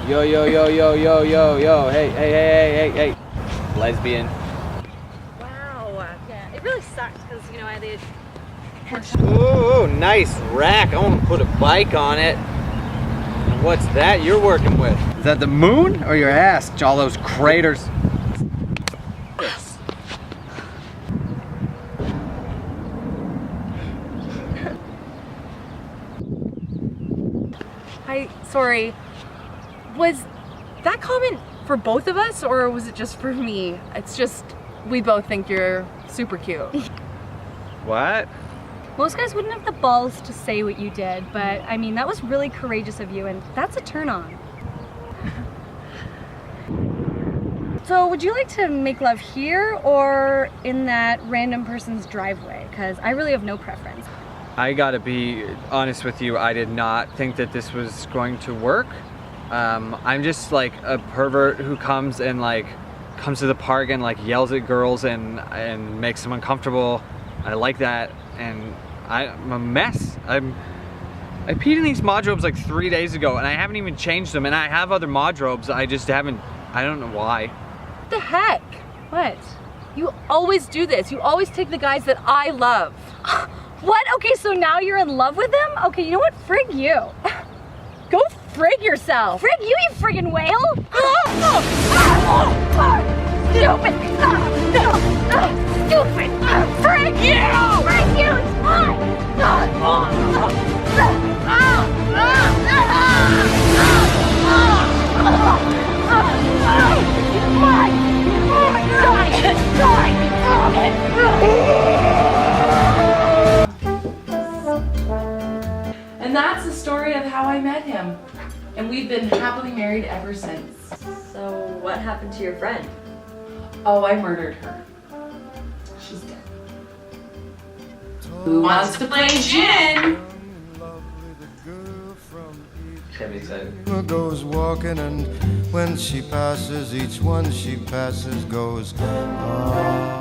Yo, yo, yo, yo, yo, yo, yo. Hey, hey, hey, hey, hey, hey. Lesbian. Wow. Yeah, it really sucks because, you know, I did. Ooh, nice rack. I want to put a bike on it. And what's that you're working with? Is that the moon or your ass? All those craters. Hi, sorry. Was that comment for both of us or was it just for me? It's just, we both think you're super cute. What? Most guys wouldn't have the balls to say what you did, but I mean, that was really courageous of you, and that's a turn on. So would you like to make love here or in that random person's driveway? Because I really have no preference. I gotta be honest with you, I did not think that this was going to work. I'm just like a pervert who comes to the park and like yells at girls and makes them uncomfortable. I like that, and I'm a mess. I peed in these modrobes like 3 days ago and I haven't even changed them, and I have other modrobes, I just haven't, I don't know why. What the heck? What? You always do this. You always take the guys that I love. What? Okay, so now you're in love with him? Okay, you know what? Frig you. Go frig yourself. Frig you, you friggin' whale! Stupid! Stupid! Frig you! Frig you! It's mine! And that's the story of how I met him. And we've been happily married ever since. So what happened to your friend? Oh, I murdered her. She's dead. Who wants to play gin? Should be excited. Goes walking, and when she passes, each one she passes goes, ah.